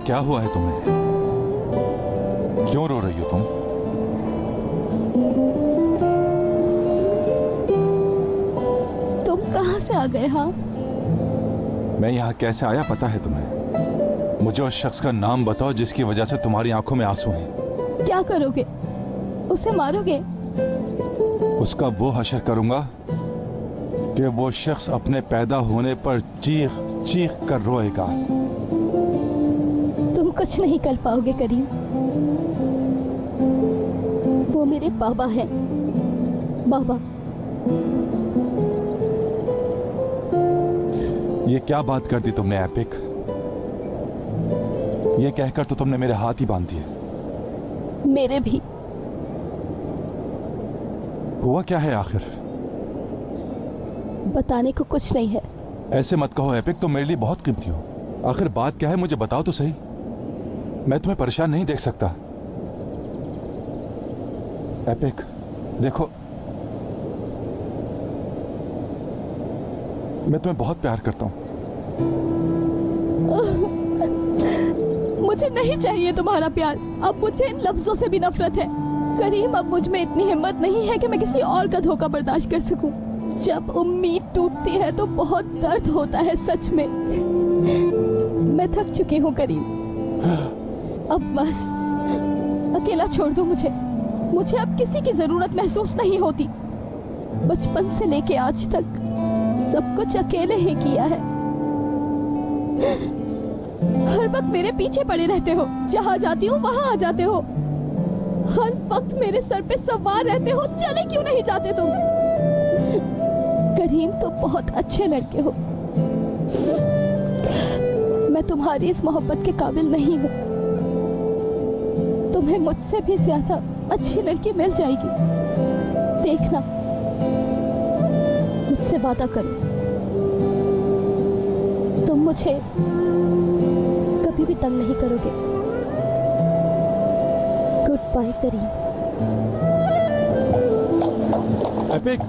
क्या हुआ है तुम्हें? क्यों रो रही हो तुम? तुम कहां से आ गए? हाँ, मैं यहां कैसे आया पता है तुम्हें? मुझे उस शख्स का नाम बताओ जिसकी वजह से तुम्हारी आंखों में आंसू हैं। क्या करोगे? उसे मारोगे? उसका वो हश्र करूंगा कि वो शख्स अपने पैदा होने पर चीख चीख कर रोएगा। तुम कुछ नहीं कर पाओगे करीम। वो मेरे बाबा हैं। बाबा। ये क्या बात कर दी तुमने एपिक? ये कहकर तो तुमने मेरे हाथ ही बांध दिए। मेरे भी। हुआ क्या है आखिर? बताने को कुछ नहीं है। ऐसे मत कहो एपिक, तुम मेरे लिए बहुत कीमती हो। आखिर बात क्या है मुझे बताओ तो सही। मैं तुम्हें परेशान नहीं देख सकता। एपिक देखो, मैं तुम्हें बहुत प्यार करता हूं। मुझे नहीं चाहिए तुम्हारा प्यार। अब मुझे इन लफ्जों से भी नफरत है। करीम, अब मुझ में इतनी हिम्मत नहीं है कि मैं किसी और का धोखा बर्दाश्त कर सकूं। जब उम्मीद टूटती है तो बहुत दर्द होता है सच में। मैं थक चुकी हूँ करीम। अब बस अकेला छोड़ दो मुझे। मुझे अब किसी की जरूरत महसूस नहीं होती। बचपन से लेके आज तक सब कुछ अकेले ही किया है। हर वक्त मेरे पीछे पड़े रहते हो। जहां जाती हूँ वहां आ जाते हो। हर वक्त मेरे सर पे सवार रहते हो। चले क्यों नहीं जाते तुम? करीम, तुम बहुत अच्छे लड़के हो। मैं तुम्हारी इस मोहब्बत के काबिल नहीं हूँ। तुम्हें मुझसे भी ज्यादा अच्छी लड़की मिल जाएगी। देखना, मुझसे वादा करो। तुम मुझे कभी भी तंग नहीं करोगे। गुड बाय करीम। एपिक